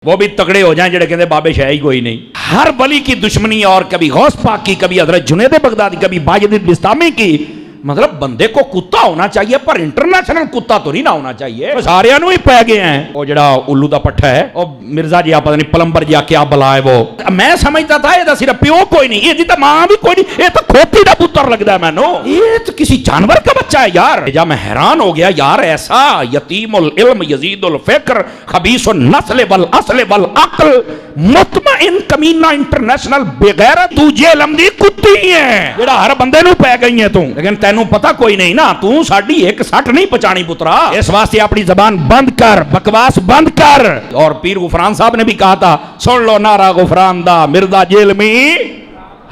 وہ بھی تگڑے ہو جائیں جڑے کہتے بابے شاہ ہی کوئی نہیں. ہر ولی کی دشمنی اور کبھی غوث پاک کی, کبھی حضرت جنید بغدادی, کبھی باجد بستامی کی. مطلب بندے کو کتا ہونا چاہیے پر انٹرنیشنل کتا تو نہیں نہ ہونا چاہیے. سارے انہوں ہی پہ گئے ہیں. وہ جڑا الو دا پٹھا ہے وہ مرزا جی پتہ نہیں پلمبر جی کیا بلا ہے وہ. میں سمجھتا تھا یہ صرف پیو کوئی نہیں, یہ تو ماں بھی کوئی نہیں, یہ تو کھوتی دا پتر لگتا ہے مینو. یہ تو کسی جانور کا بچہ ہے یار. جب میں حیران ہو گیا یار, ایسا یتیم العلم یزید الفکر خبیث النسل والاصل والعقل مطمئن کمینہ انٹرنیشنل بغیرت تجھے علم دی کتی ہے جڑا ہر بندے نو پہ گئی ہے. تم لیکن تینوں پتہ کوئی نہیں نا, تو ساڑی ایک سٹ نہیں پچانی پترا. اس واسطے اپنی زبان بند کر, بکواس بند کر. اور پیر غفران صاحب نے بھی کہا تھا, سن لو نعرہ غفران دا, مرزا جیل میں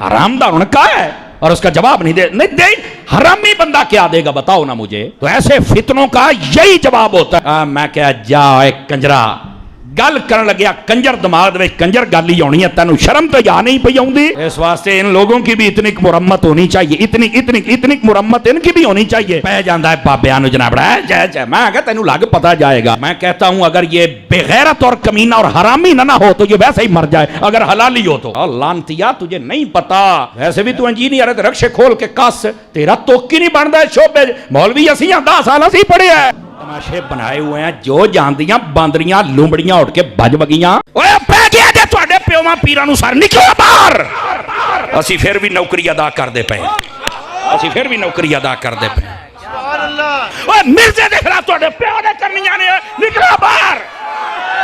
حرام دا ان کا ہے. اور اس کا جواب نہیں دے حرامی بندہ کیا دے گا بتاؤ نا مجھے. تو ایسے فتنوں کا یہی جواب ہوتا ہے. میں کہا جا ایک کنجرا گل کرن لگیا, کنجر دماغ میں کنجر گل ہی ہونی ہے, تینوں شرم تو یا نہیں پئی آؤندی. اس واسطے ان لوگوں کی بھی اتنی مرمت ہونی چاہیے, اتنی مرمت ان کی بھی ہونی چاہیے. پہ جاندہ ہے بابیاں نو جناب جے میں کہتا تینوں لگ پتہ جائے گا. میں کہتا ہوں اگر یہ بغیرت اور کمینہ اور حرامی نہ ہو تو یہ ویسے ہی مر جائے, اگر حلالی ہو تو. لانتیا تجھے نہیں پتا, ویسے بھی تو انجینئر ہے, رکشے کھول کے کس, تیرا توکی نہیں بنتا ہے شعبے. مولوی اسیاں 10 سال اسی پڑھے ہیں, تماشے بنائے ہوئے ہیں, جو جاندیاں باندریاں لومڑیاں اٹھ کے بج بگیاں. اوے پہ گیا جے تواڈے پیواں پیراں نو سر نکلو باہر. اسی پھر بھی نوکری ادا کر دے پے, اسی پھر بھی نوکری ادا کر دے پے. اوے مرزے دے خلاف تواڈے پیو نے کرنیاں نے, نکلو باہر.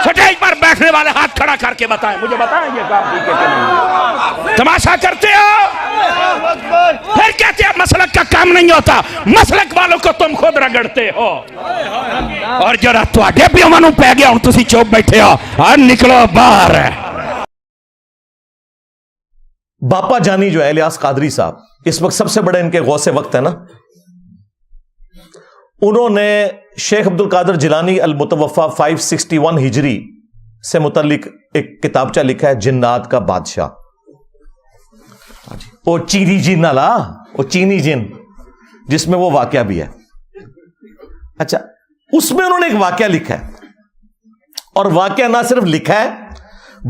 سٹیج پر بیٹھنے والے ہاتھ کھڑا کر کے بتائیں, مجھے بتائیں یہ کام ٹھیک ہے کہ نہیں. تماشا کرتے ہو, پھر کہتے ہیں مسلک کا کام نہیں ہوتا. مسلک والوں کو تم خود رگڑتے ہو. اور جو تواڈے پیواں نو پے گیا ہن تسی چوپ بیٹھے ہو, اور نکلو باہر. باپا جانی جو ہے الیاس قادری صاحب, اس وقت سب سے بڑے ان کے غوث وقت ہے نا, انہوں نے شیخ عبد القادر جیلانی المتوفا 561 ہجری سے متعلق ایک کتابچہ لکھا ہے, جنات کا بادشاہ. وہ چینی جن والا, وہ چینی جن جس میں وہ واقعہ بھی ہے. اچھا, اس میں انہوں نے ایک واقعہ لکھا ہے, اور واقعہ نہ صرف لکھا ہے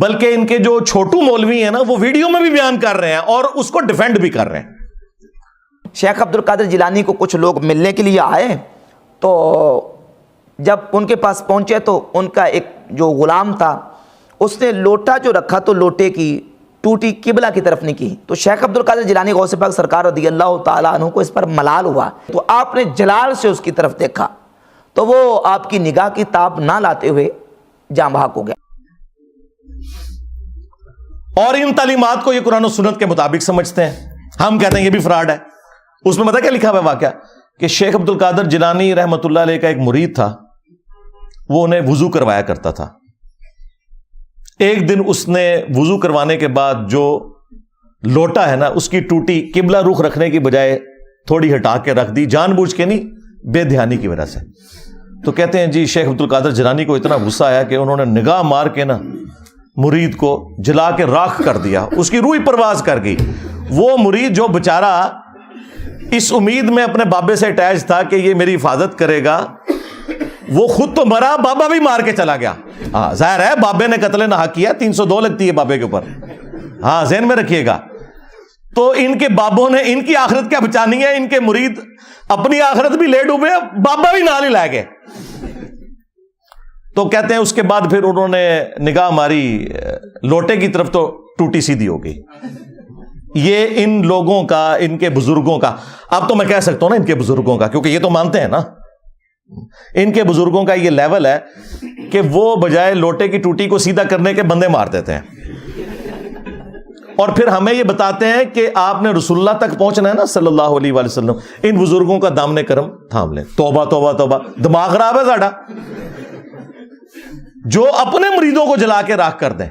بلکہ ان کے جو چھوٹو مولوی ہیں نا وہ ویڈیو میں بھی بیان کر رہے ہیں اور اس کو ڈیفینڈ بھی کر رہے ہیں. شیخ عبد القادر جیلانی کو کچھ لوگ ملنے کے لیے آئے, تو جب ان کے پاس پہنچے تو ان کا ایک جو غلام تھا اس نے لوٹا جو رکھا تو لوٹے کی ٹوٹی قبلہ کی طرف نہیں کی. تو شیخ عبد القادر جیلانی غوث پاک سرکار رضی اللہ تعالیٰ عنہ کو اس پر ملال ہوا, تو آپ نے جلال سے اس کی طرف دیکھا تو وہ آپ کی نگاہ کی تاب نہ لاتے ہوئے جاں بحق ہو گیا. اور ان تعلیمات کو یہ قرآن و سنت کے مطابق سمجھتے ہیں. ہم کہتے ہیں یہ بھی فراڈ ہے. اس میں پتہ کیا لکھا ہوا ہے واقعہ, کہ شیخ عبد القادر جیلانی رحمۃ اللہ علیہ کا ایک مرید تھا, وہ انہیں وضو کروایا کرتا تھا. ایک دن اس نے وضو کروانے کے بعد جو لوٹا ہے نا اس کی ٹوٹی قبلہ رخ رکھنے کی بجائے تھوڑی ہٹا کے رکھ دی, جان بوجھ کے نہیں, بے دھیانی کی وجہ سے. تو کہتے ہیں جی شیخ عبد القادر جیلانی کو اتنا غصہ آیا کہ انہوں نے نگاہ مار کے نا مرید کو جلا کے راکھ کر دیا, اس کی روح پرواز کر گئی. وہ مرید جو بیچارہ اس امید میں اپنے بابے سے اٹیچ تھا کہ یہ میری حفاظت کرے گا, وہ خود تو مرا, بابا بھی مار کے چلا گیا. ہاں ظاہر ہے بابے نے قتل ناحق کیا, 302 لگتی ہے بابے کے اوپر, ہاں ذہن میں رکھیے گا. تو ان کے بابوں نے ان کی آخرت کیا بچانی ہے, ان کے مرید اپنی آخرت بھی لے ڈوبے, بابا بھی نال ہی لائے گئے. تو کہتے ہیں اس کے بعد پھر انہوں نے نگاہ ماری لوٹے کی طرف تو ٹوٹی سیدھی ہو گئی. یہ ان لوگوں کا, ان کے بزرگوں کا, اب تو میں کہہ سکتا ہوں نا ان کے بزرگوں کا, کیونکہ یہ تو مانتے ہیں نا, ان کے بزرگوں کا یہ لیول ہے کہ وہ بجائے لوٹے کی ٹوٹی کو سیدھا کرنے کے بندے مار دیتے ہیں, اور پھر ہمیں یہ بتاتے ہیں کہ آپ نے رسول اللہ تک پہنچنا ہے نا صلی اللہ علیہ وآلہ وسلم, ان بزرگوں کا دامن کرم تھام لیں. توبہ توبہ توبہ, دماغ خراب ہے ساڈا, جو اپنے مریدوں کو جلا کے راکھ کر دیں,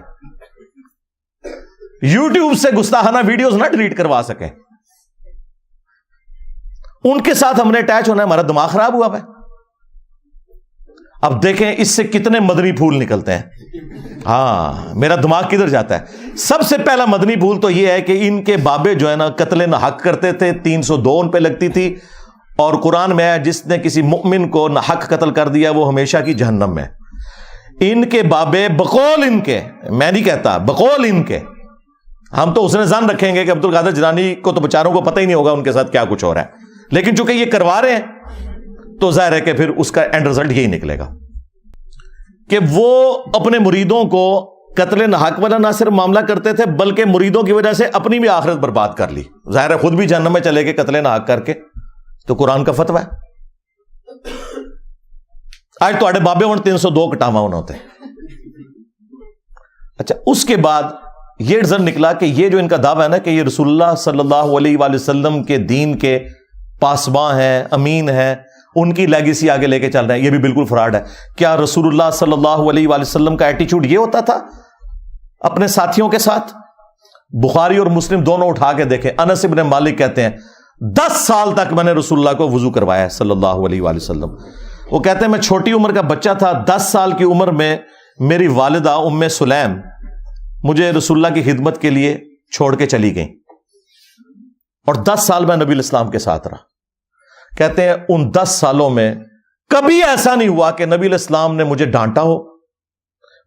یوٹیوب سے گستاخانہ ویڈیوز نہ ڈیلیٹ کروا سکیں, ان کے ساتھ ہم نے اٹیچ ہونا ہے, ہمارا دماغ خراب ہوا ہے. اب دیکھیں اس سے کتنے مدنی پھول نکلتے ہیں. ہاں میرا دماغ کدھر جاتا ہے. سب سے پہلا مدنی پھول تو یہ ہے کہ ان کے بابے جو ہے نا قتل ناحق کرتے تھے, 302 ان پہ لگتی تھی, اور قرآن میں ہے جس نے کسی مؤمن کو ناحق قتل کر دیا وہ ہمیشہ کی جہنم میں. ان کے بابے بقول ان کے، میں نہیں کہتا، بقول ان کے، ہم تو حسن ظن رکھیں گے کہ عبد القادر جیلانی کو تو بیچاروں کو پتہ ہی نہیں ہوگا ان کے ساتھ کیا کچھ ہو رہا ہے، لیکن چونکہ یہ کروا رہے ہیں تو ظاہر ہے کہ پھر اس کا اینڈ رزلٹ یہی نکلے گا کہ وہ اپنے مریدوں کو قتل ناحق والا نہ صرف معاملہ کرتے تھے بلکہ مریدوں کی وجہ سے اپنی بھی آخرت برباد کر لی. ظاہر ہے خود بھی جہنم میں چلے گئے قتل ناحق کر کے، تو قرآن کا فتویٰ ہے. آج تو آڑے بابے ہوں 302 کٹاوا ہونا ہوتے ہیں. اچھا، اس کے بعد یہ رزلٹ نکلا کہ یہ جو ان کا دعویٰ ہے نا کہ یہ رسول اللہ صلی اللہ علیہ وآلہ وسلم کے دین کے پاسباں ہیں، امین ہیں، ان کی لیگیسی آگے لے کے چل رہے ہیں، یہ بھی بالکل فراڈ ہے. کیا رسول اللہ صلی اللہ علیہ وآلہ وسلم کا ایٹیچیوڈ یہ ہوتا تھا اپنے ساتھیوں کے ساتھ؟ بخاری اور مسلم دونوں اٹھا کے دیکھیں. انس ابن مالک کہتے ہیں 10 سال تک میں نے رسول اللہ کو وضو کروایا ہے صلی اللہ علیہ وآلہ وسلم. وہ کہتے ہیں میں چھوٹی عمر کا بچہ تھا، 10 سال کی عمر میں میری والدہ ام سلیم مجھے رسول اللہ کی خدمت کے لیے چھوڑ کے چلی گئیں، اور 10 سال میں نبی الاسلام کے ساتھ رہا. کہتے ہیں ان 10 سالوں میں کبھی ایسا نہیں ہوا کہ نبی الاسلام نے مجھے ڈانٹا ہو،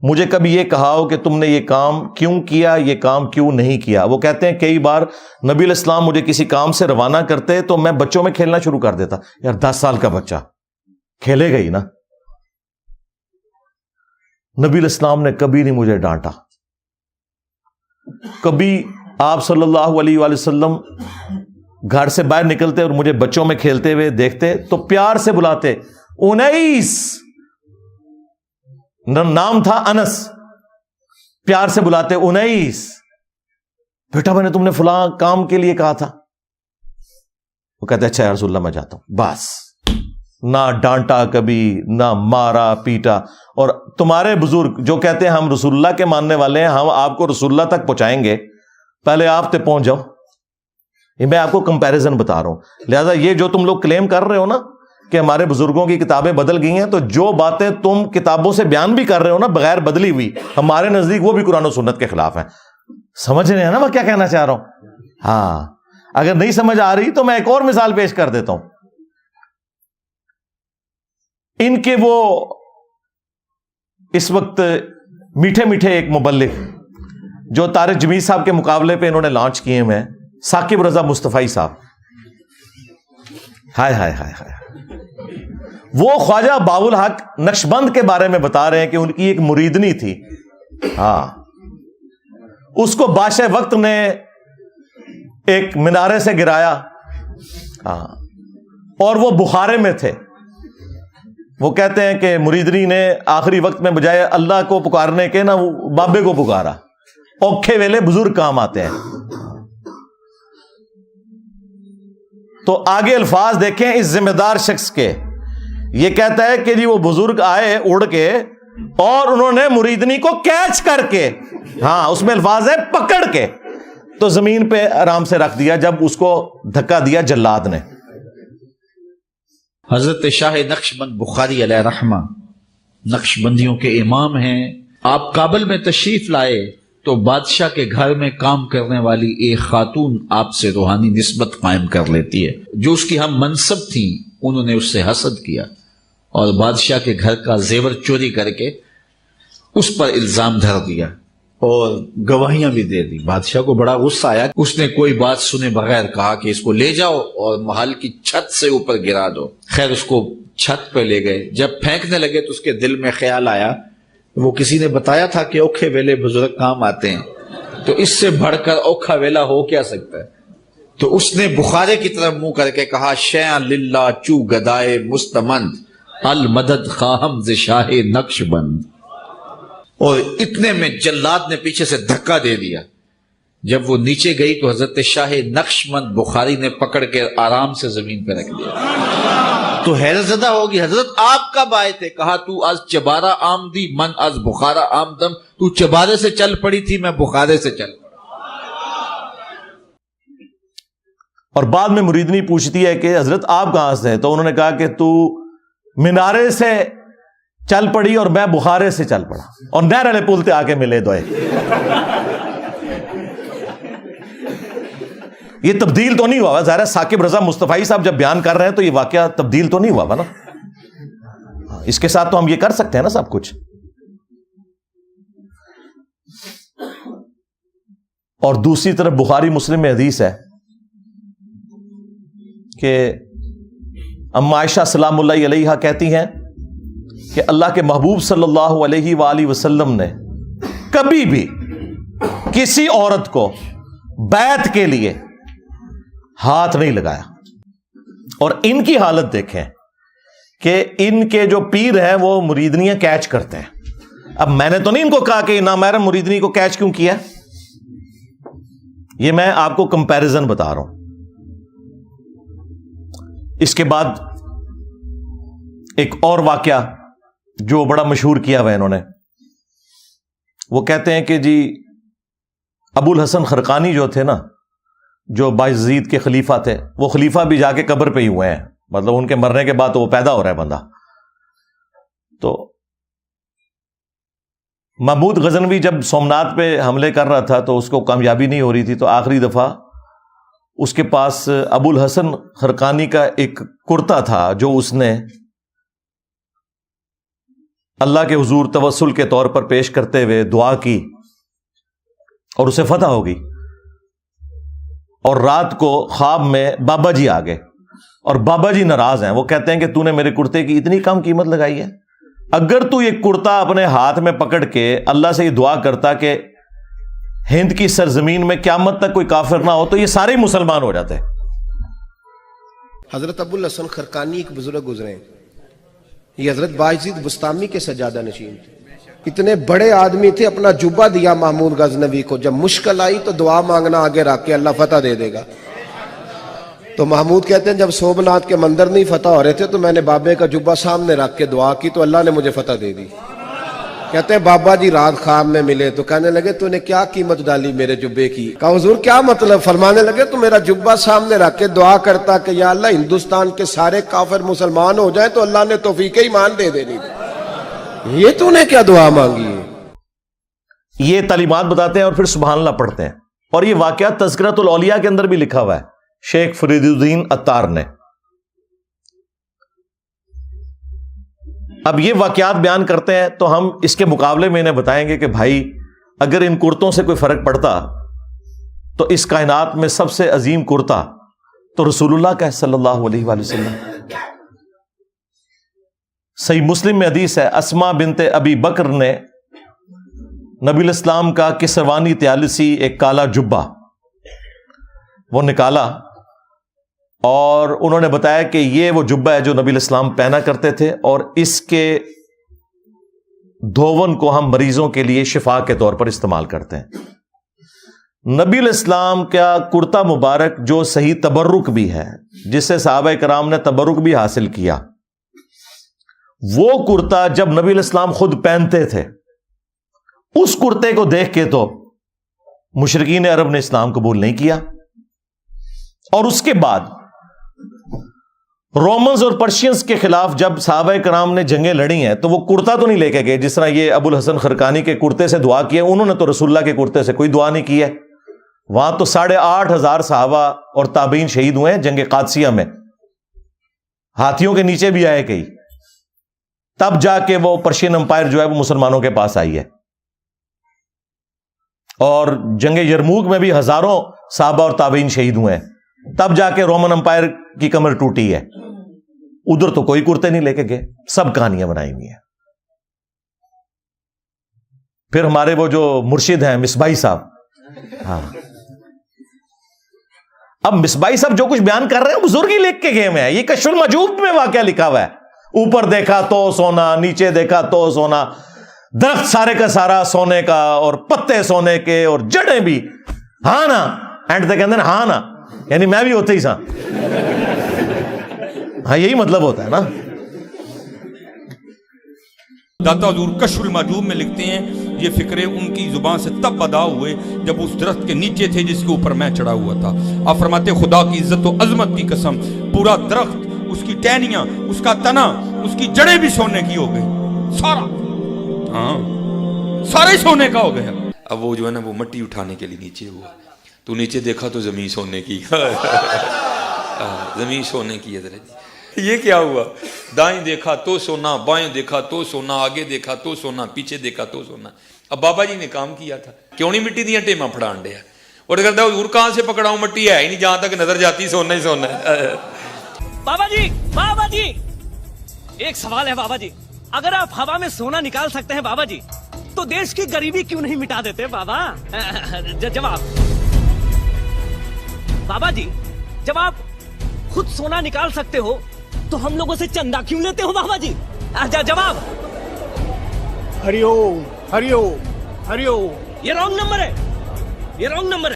مجھے کبھی یہ کہا ہو کہ تم نے یہ کام کیوں کیا، یہ کام کیوں نہیں کیا. وہ کہتے ہیں کئی بار نبی الاسلام مجھے کسی کام سے روانہ کرتے تو میں بچوں میں کھیلنا شروع کر دیتا. یار 10 سال کا بچہ کھیلے گا ہی نا. نبی الاسلام نے کبھی نہیں مجھے ڈانٹا. کبھی آپ صلی اللہ علیہ وآلہ وسلم گھر سے باہر نکلتے اور مجھے بچوں میں کھیلتے ہوئے دیکھتے تو پیار سے بلاتے، انیس، نام تھا انس، پیار سے بلاتے، انیس بیٹا میں نے تم نے فلاں کام کے لیے کہا تھا. وہ کہتے اچھا یا رسول اللہ میں جاتا ہوں. بس نہ ڈانٹا کبھی، نہ مارا پیٹا. اور تمہارے بزرگ جو کہتے ہیں ہم رسول اللہ کے ماننے والے ہیں، ہم آپ کو رسول اللہ تک پہنچائیں گے، پہلے آپ تک پہنچ جاؤ. یہ میں آپ کو کمپیریزن بتا رہا ہوں. لہذا یہ جو تم لوگ کلیم کر رہے ہو نا کہ ہمارے بزرگوں کی کتابیں بدل گئی ہیں، تو جو باتیں تم کتابوں سے بیان بھی کر رہے ہو نا بغیر بدلی ہوئی، ہمارے نزدیک وہ بھی قرآن و سنت کے خلاف ہیں. سمجھ رہے ہیں نا میں کیا کہنا چاہ رہا ہوں؟ ہاں، اگر نہیں سمجھ آ رہی تو میں ایک اور مثال پیش کر دیتا ہوں. ان کے وہ اس وقت میٹھے میٹھے ایک مبلغ جو طارق جمیل صاحب کے مقابلے پہ انہوں نے لانچ کیے ہوئے ہیں، ثاقب رضا مصطفی صاحب. ہائے ہائے ہائے ہائے. وہ خواجہ باؤ الحق نقشبند کے بارے میں بتا رہے ہیں کہ ان کی ایک مریدنی تھی. ہاں، اس کو بادشاہ وقت نے ایک مینارے سے گرایا. ہاں، اور وہ بخارے میں تھے. وہ کہتے ہیں کہ مریدنی نے آخری وقت میں بجائے اللہ کو پکارنے کے نا وہ بابے کو پکارا. اوکھے ویلے بزرگ کام آتے ہیں. تو آگے الفاظ دیکھیں اس ذمہ دار شخص کے. یہ کہتا ہے کہ جی وہ بزرگ آئے اڑ کے اور انہوں نے مریدنی کو کیچ کر کے، ہاں اس میں الفاظ ہے پکڑ کے، تو زمین پہ آرام سے رکھ دیا جب اس کو دھکا دیا جلاد نے. حضرت شاہ نقشبند بخاری علیہ رحمہ نقشبندیوں کے امام ہیں. آپ کابل میں تشریف لائے تو بادشاہ کے گھر میں کام کرنے والی ایک خاتون آپ سے روحانی نسبت قائم کر لیتی ہے. جو اس کی ہم منصب تھیں انہوں نے اس سے حسد کیا اور بادشاہ کے گھر کا زیور چوری کر کے اس پر الزام دھر دیا اور گواہیاں بھی دے دی. بادشاہ کو بڑا غصہ آیا. اس نے کوئی بات سنے بغیر کہا کہ اس کو لے جاؤ اور محل کی چھت سے اوپر گرا دو. خیر اس کو چھت پہ لے گئے. جب پھینکنے لگے تو اس کے دل میں خیال آیا، وہ کسی نے بتایا تھا کہ اوکھے ویلے بزرگ کام آتے ہیں، تو اس سے بڑھ کر اوکھا ویلا ہو کیا سکتا ہے. تو اس نے بخارے کی طرف منہ کر کے کہا، شیعہ للہ چو گدائے مستمند المدد خواہم ز شاہ نقش بند. اور اتنے میں جلاد نے پیچھے سے دھکا دے دیا. جب وہ نیچے گئی تو حضرت شاہ نقشبند بخاری نے پکڑ کے آرام سے زمین پہ رکھ دیا. تو حیرت زدہ ہوگی، حضرت آپ کب آئے تھے؟ کہا تو از چبارہ آمدی من از بخارا آمدم. تو چبارے سے چل پڑی تھی، میں بخارے سے چل پڑا. اور بعد میں مریدنی پوچھتی ہے کہ حضرت آپ کہاں سے؟ تو انہوں نے کہا کہ تو مینارے سے چل پڑی اور میں بخارے سے چل پڑا، اور نہر والے پل تے آ کے ملے دوئے. یہ تبدیل تو نہیں ہوا. ظاہر ہے ثاقب رضا مصطفی صاحب جب بیان کر رہے ہیں تو یہ واقعہ تبدیل تو نہیں ہوا نا. اس کے ساتھ تو ہم یہ کر سکتے ہیں نا سب کچھ. اور دوسری طرف بخاری مسلم میں حدیث ہے کہ اما عائشہ سلام اللہ علیہا کہتی ہیں کہ اللہ کے محبوب صلی اللہ علیہ وآلہ وسلم نے کبھی بھی کسی عورت کو بیعت کے لیے ہاتھ نہیں لگایا. اور ان کی حالت دیکھیں کہ ان کے جو پیر ہیں وہ مریدنیاں کیچ کرتے ہیں. اب میں نے تو نہیں ان کو کہا کہ نامحرم مریدنی کو کیچ کیوں کیا، یہ میں آپ کو کمپیریزن بتا رہا ہوں. اس کے بعد ایک اور واقعہ جو بڑا مشہور کیا ہوا انہوں نے، وہ کہتے ہیں کہ جی ابو الحسن خرقانی جو تھے نا، جو بایزید کے خلیفہ تھے، وہ خلیفہ بھی جا کے قبر پہ ہی ہوئے ہیں، مطلب ان کے مرنے کے بعد تو وہ پیدا ہو رہا ہے بندہ. تو محمود غزنوی جب سومنات پہ حملے کر رہا تھا تو اس کو کامیابی نہیں ہو رہی تھی، تو آخری دفعہ اس کے پاس ابو الحسن خرقانی کا ایک کرتا تھا جو اس نے اللہ کے حضور توسل کے طور پر پیش کرتے ہوئے دعا کی اور اسے فتح ہو گئی. اور رات کو خواب میں بابا جی آ گئے اور بابا جی ناراض ہیں. وہ کہتے ہیں کہ تو نے میرے کرتے کی اتنی کم قیمت لگائی ہے، اگر تو یہ کرتا اپنے ہاتھ میں پکڑ کے اللہ سے یہ دعا کرتا کہ ہند کی سرزمین میں قیامت تک کوئی کافر نہ ہو تو یہ سارے ہی مسلمان ہو جاتے. حضرت ابو الحسن خرقانی ایک بزرگ گزرے ہیں، یہ حضرت بایزید بستامی کے سجادہ نشین تھے. اتنے بڑے آدمی تھے، اپنا جبہ دیا محمود غزنوی کو، جب مشکل آئی تو دعا مانگنا آگے رکھ کے اللہ فتح دے دے گا. تو محمود کہتے ہیں جب سومناتھ کے مندر نہیں فتح ہو رہے تھے تو میں نے بابے کا جبہ سامنے رکھ کے دعا کی تو اللہ نے مجھے فتح دے دی. کہتے ہیں بابا جی رات خواب میں ملے تو کہنے لگے تو نے کیا قیمت ڈالی میرے جبے کی؟ کہا حضور کیا مطلب؟ فرمانے لگے تو میرا جبہ سامنے رکھ کے دعا کرتا کہ یا اللہ ہندوستان کے سارے کافر مسلمان ہو جائیں تو اللہ نے توفیق ایمان دے دینی. یہ تو نے کیا دعا مانگی ہے؟ یہ تعلیمات بتاتے ہیں اور پھر سبحان اللہ پڑھتے ہیں. اور یہ واقعہ تذکرۃ الاولیاء کے اندر بھی لکھا ہوا ہے شیخ فرید الدین عطار نے. اب یہ واقعات بیان کرتے ہیں تو ہم اس کے مقابلے میں انہیں بتائیں گے کہ بھائی اگر ان کرتوں سے کوئی فرق پڑتا تو اس کائنات میں سب سے عظیم کرتا تو رسول اللہ کا ہے صلی اللہ علیہ وآلہ وسلم. صحیح مسلم میں حدیث ہے اسما بنت ابی بکر نے نبی الاسلام کا کسروانی طیالسی ایک کالا جبہ وہ نکالا اور انہوں نے بتایا کہ یہ وہ جبہ ہے جو نبی الاسلام پہنا کرتے تھے اور اس کے دھون کو ہم مریضوں کے لیے شفا کے طور پر استعمال کرتے ہیں. نبی الاسلام کا کرتا مبارک جو صحیح تبرک بھی ہے، جس سے صحابہ کرام نے تبرک بھی حاصل کیا، وہ کرتا جب نبی الاسلام خود پہنتے تھے، اس کرتے کو دیکھ کے تو مشرکین عرب نے اسلام قبول نہیں کیا. اور اس کے بعد رومنز اور پرشینز کے خلاف جب صحابہ کرام نے جنگیں لڑی ہیں تو وہ کرتا تو نہیں لے کے گئے جس طرح یہ ابو الحسن خرقانی کے کرتے سے دعا کی ہے. انہوں نے تو رسول اللہ کے کرتے سے کوئی دعا نہیں کی ہے. وہاں تو 8,500 صحابہ اور تابعین شہید ہوئے ہیں جنگ قادسیہ میں، ہاتھیوں کے نیچے بھی آئے کئی. تب جا کے وہ پرشین امپائر جو ہے وہ مسلمانوں کے پاس آئی ہے. اور جنگ یرموک میں بھی ہزاروں صحابہ اور تابعین شہید ہوئے ہیں، تب جا کے رومن امپائر کی کمر ٹوٹی ہے. ادھر تو کوئی کرتے نہیں لے کے گئے، سب کہانیاں بنائی ہوئی ہیں. پھر ہمارے وہ جو مرشد ہیں مصباحی صاحب، ہاں اب مصباحی صاحب جو کچھ بیان کر رہے ہیں بزرگ ہی لکھ کے گئے ہوئے ہیں. یہ کشف المجوب میں واقعہ لکھا ہوا ہے. اوپر دیکھا تو سونا، نیچے دیکھا تو سونا، درخت سارے کا سارا سونے کا اور پتے سونے کے اور جڑیں بھی. ہاں نا اینڈ تک کہتے ہیں ہاں نا، یعنی میں بھی ہوتے ہی سا. ہاں یہی مطلب ہوتا ہے نا. داتا حضور کشف المحجوب میں لکھتے ہیں یہ فکرے ان کی زبان سے تب ادا ہوئے جب اس درخت کے نیچے تھے جس کے اوپر میں چڑھا ہوا تھا. آپ فرماتے خدا کی عزت و عظمت کی قسم، پورا درخت، اس کی ٹہنیاں، اس کا تنا، اس کی جڑیں بھی سونے کی ہو گئی، سارا، ہاں سارے سونے کا ہو گیا. اب وہ جو ہے نا وہ مٹی اٹھانے کے لیے نیچے ہوا، تو نیچے دیکھا تو زمین سونے کی. زمین سونے کی ہے. یہ کیا ہوا؟ دائیں دیکھا تو سونا، بائیں دیکھا تو سونا، آگے دیکھا تو سونا، پیچھے دیکھا تو سونا. اب بابا جی نے کام کیا تھا، کیوں نہیں مٹی دیا ٹیما پھڑان ڈیا. اور کہتا ہے حضور کہاں سے پکڑاؤں, مٹی ہے ہی نہیں, جہاں تک نظر جاتی سونا ہی سونا ہے. بابا جی ایک سوال ہے بابا جی, اگر آپ ہوا میں سونا نکال سکتے ہیں بابا جی تو دیش کی غریبی کیوں نہیں مٹا دیتے بابا؟ جواب بابا جی, جب آپ خود سونا نکال سکتے ہو تو ہم لوگوں سے چندہ کیوں لیتے ہو بابا جی؟ جواب ہری اوم ہری اوم ہری اوم. یہ رانگ نمبر ہے, یہ رانگ نمبر ہے.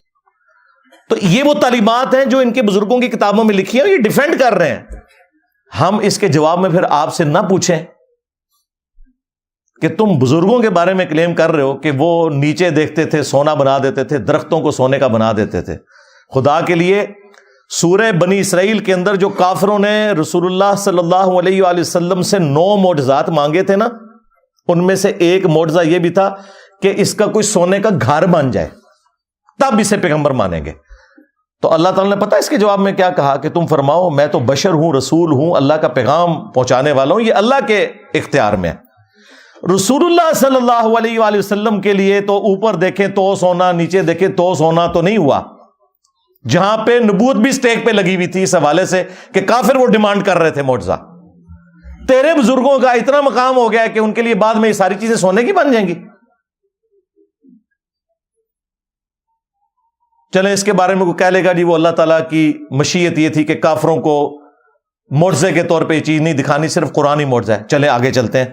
تو یہ وہ تعلیمات ہیں جو ان کے بزرگوں کی کتابوں میں لکھی ہیں, یہ ڈیفینڈ کر رہے ہیں. ہم اس کے جواب میں پھر آپ سے نہ پوچھیں کہ تم بزرگوں کے بارے میں کلیم کر رہے ہو کہ وہ نیچے دیکھتے تھے سونا بنا دیتے تھے, درختوں کو سونے کا بنا دیتے تھے. خدا کے لیے سورہ بنی اسرائیل کے اندر جو کافروں نے رسول اللہ صلی اللہ علیہ وآلہ وسلم سے 9 معجزات مانگے تھے نا, ان میں سے ایک معجزہ یہ بھی تھا کہ اس کا کوئی سونے کا گھر بن جائے, تب اسے پیغمبر مانیں گے. تو اللہ تعالیٰ نے پتہ اس کے جواب میں کیا کہا کہ تم فرماؤ میں تو بشر ہوں, رسول ہوں, اللہ کا پیغام پہنچانے والا ہوں, یہ اللہ کے اختیار میں ہے. رسول اللہ صلی اللہ علیہ وآلہ وسلم کے لیے تو اوپر دیکھیں تو سونا, نیچے دیکھیں تو سونا تو نہیں ہوا. جہاں پہ نبوت بھی سٹیک پہ لگی ہوئی تھی اس حوالے سے کہ کافر وہ ڈیمانڈ کر رہے تھے معجزہ. تیرے بزرگوں کا اتنا مقام ہو گیا کہ ان کے لیے بعد میں یہ ساری چیزیں سونے کی بن جائیں گی. چلیں اس کے بارے میں کوئی کہہ لے گا جی وہ اللہ تعالیٰ کی مشیت یہ تھی کہ کافروں کو معجزے کے طور پہ یہ چیز نہیں دکھانی, صرف قرآنی معجزہ ہے. چلیں آگے چلتے ہیں.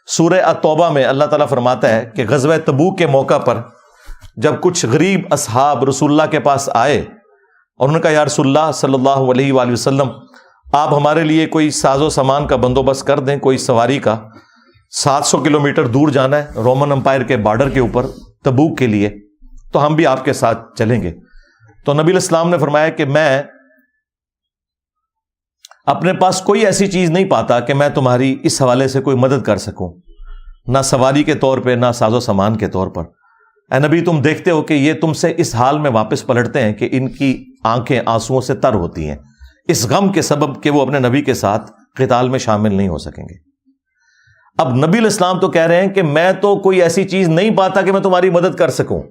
سورہ التوبہ میں اللہ تعالیٰ فرماتا ہے کہ غزوہ تبوک کے موقع پر جب کچھ غریب اصحاب رسول اللہ کے پاس آئے اور انہوں نے کہا یا رسول اللہ صلی اللہ علیہ وآلہ وسلم آپ ہمارے لیے کوئی ساز و سامان کا بندوبست کر دیں, کوئی سواری کا, 700 کلومیٹر دور جانا ہے رومن امپائر کے بارڈر کے اوپر تبوک کے لیے, تو ہم بھی آپ کے ساتھ چلیں گے. تو نبی الاسلام نے فرمایا کہ میں اپنے پاس کوئی ایسی چیز نہیں پاتا کہ میں تمہاری اس حوالے سے کوئی مدد کر سکوں, نہ سواری کے طور پہ نہ ساز و سامان کے طور پر. اے نبی تم دیکھتے ہو کہ یہ تم سے اس حال میں واپس پلٹتے ہیں کہ ان کی آنکھیں آنسوؤں سے تر ہوتی ہیں, اس غم کے سبب کہ وہ اپنے نبی کے ساتھ قتال میں شامل نہیں ہو سکیں گے. اب نبی الاسلام تو کہہ رہے ہیں کہ میں تو کوئی ایسی چیز نہیں پاتا کہ میں تمہاری مدد کر سکوں.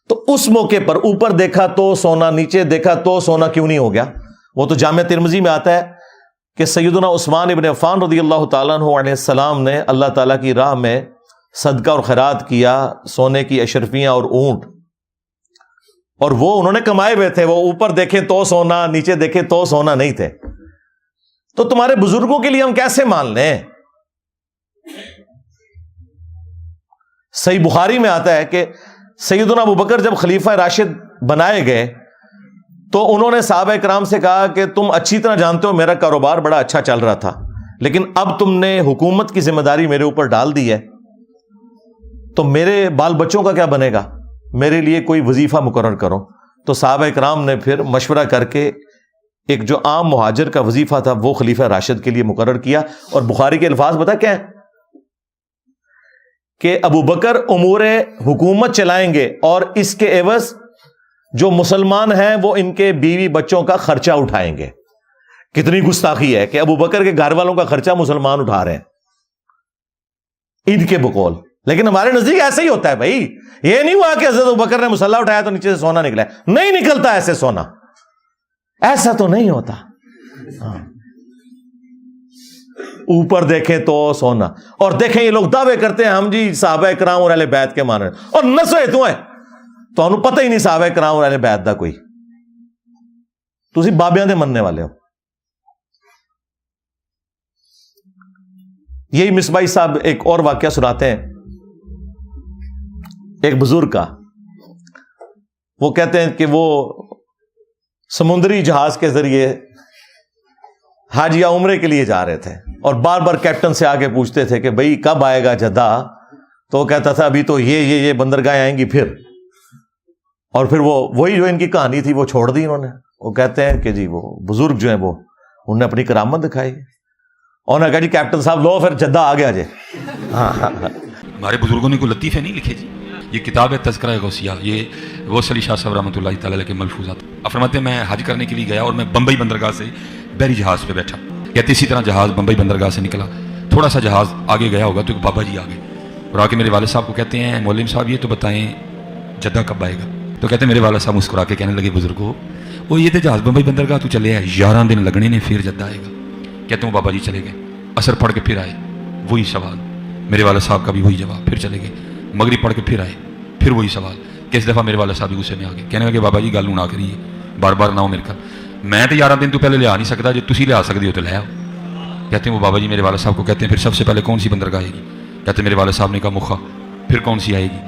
تو اس موقع پر اوپر دیکھا تو سونا, نیچے دیکھا تو سونا کیوں نہیں ہو گیا؟ وہ تو جامع ترمذی میں آتا ہے کہ سیدنا عثمان ابن عفان رضی اللہ تعالیٰ عنہ علیہ السلام نے اللہ تعالیٰ کی راہ میں صدقہ اور خیرات کیا, سونے کی اشرفیاں اور اونٹ, اور وہ انہوں نے کمائے ہوئے تھے, وہ اوپر دیکھیں تو سونا, نیچے دیکھیں تو سونا نہیں تھے. تو تمہارے بزرگوں کے لیے ہم کیسے مان لیں؟ صحیح بخاری میں آتا ہے کہ سیدنا ابو بکر جب خلیفہ راشد بنائے گئے تو انہوں نے صحابہ کرام سے کہا کہ تم اچھی طرح جانتے ہو میرا کاروبار بڑا اچھا چل رہا تھا, لیکن اب تم نے حکومت کی ذمہ داری میرے اوپر ڈال دی ہے, تو میرے بال بچوں کا کیا بنے گا, میرے لیے کوئی وظیفہ مقرر کرو. تو صحابہ کرام نے پھر مشورہ کر کے ایک جو عام مہاجر کا وظیفہ تھا وہ خلیفہ راشد کے لیے مقرر کیا. اور بخاری کے الفاظ بتا کیا ہے کہ ابو بکر امور حکومت چلائیں گے اور اس کے عوض جو مسلمان ہیں وہ ان کے بیوی بچوں کا خرچہ اٹھائیں گے. کتنی گستاخی ہے کہ ابو بکر کے گھر والوں کا خرچہ مسلمان اٹھا رہے ہیں ان کے بقول. لیکن ہمارے نزدیک ایسا ہی ہوتا ہے بھائی, یہ نہیں ہوا کہ حضرت ابو بکر نے مسلح اٹھایا تو نیچے سے سونا نکلا ہے, نہیں نکلتا ایسے سونا, ایسا تو نہیں ہوتا. اوپر دیکھیں تو سونا, اور دیکھیں یہ لوگ دعوے کرتے ہیں ہم جی صحابہ کرام اور اہل بیت کے ماننے, اور نسوے تو ہیں تو انہوں پتہ ہی نہیں صحابہ کرام اور اہل بیت دا کوئی, تسی بابیاں دے مننے والے ہو. یہی مصباحی صاحب ایک اور واقعہ سناتے ہیں ایک بزرگ کا. وہ کہتے ہیں کہ وہ سمندری جہاز کے ذریعے حج یا عمرے کے لیے جا رہے تھے, اور بار بار کیپٹن سے آگے پوچھتے تھے کہ بھئی کب آئے گا جدہ, تو وہ کہتا تھا ابھی تو یہ بندرگاہیں آئیں گی پھر, اور پھر وہی جو ان کی کہانی تھی وہ چھوڑ دی انہوں نے. وہ کہتے ہیں کہ جی وہ بزرگ جو ہیں وہ انہوں نے اپنی کرامت دکھائی, اور نے کہا جی کیپٹن صاحب لو پھر جدہ آ گیا جی. ہمارے بزرگوں نے کوئی لطیفے نہیں لکھے جی. یہ کتاب ہے تذکرہ غوثیہ, یہ غوث علی شاہ صاحب رحمۃ اللہ تعالی علیہ کے ملفوظات. آپ فرماتے ہیں میں حج کرنے کے لیے گیا اور میں بمبئی بندرگاہ سے بحری جہاز پہ بیٹھا. کہتے اسی طرح جہاز بمبئی بندرگاہ سے نکلا, تھوڑا سا جہاز آگے گیا ہوگا تو ایک بابا جی آ گئے اور آ کے میرے والد صاحب کو کہتے ہیں مولوی صاحب یہ تو بتائیں جدہ کب آئے گا. تو کہتے ہیں میرے والد صاحب مسکرا کے کہنے لگے بزرگوں وہ یہ تو جہاز بمبئی بندرگاہ تو چلے آئے 11 دن لگنے نے پھر جدہ آئے گا. کہتے ہیں وہ بابا جی چلے گئے, عصر پڑھ کے پھر آئے, وہی سوال. میرے والد صاحب کا بھی وہی جواب, پھر چلے گئے, مغرب پڑھ کے پھر آئے, پھر وہی سوال. کس دفعہ میرے والد صاحب بھی غصے میں آ گئے, کہنے لگے بابا جی گل نہ کریے, بار بار نہ ہو میرے گھر, میں تو 11 دن تو پہلے لیا نہیں سکتا, جو تسی لیا سکتے ہو تو لے آؤ. کہتے ہیں وہ بابا جی میرے والد صاحب کو کہتے ہیں پھر سب سے پہلے کون سی بندرگاہ آئے گی؟ کہتے ہیں میرے والد صاحب نے کہا مخا. پھر کون سی آئے گی؟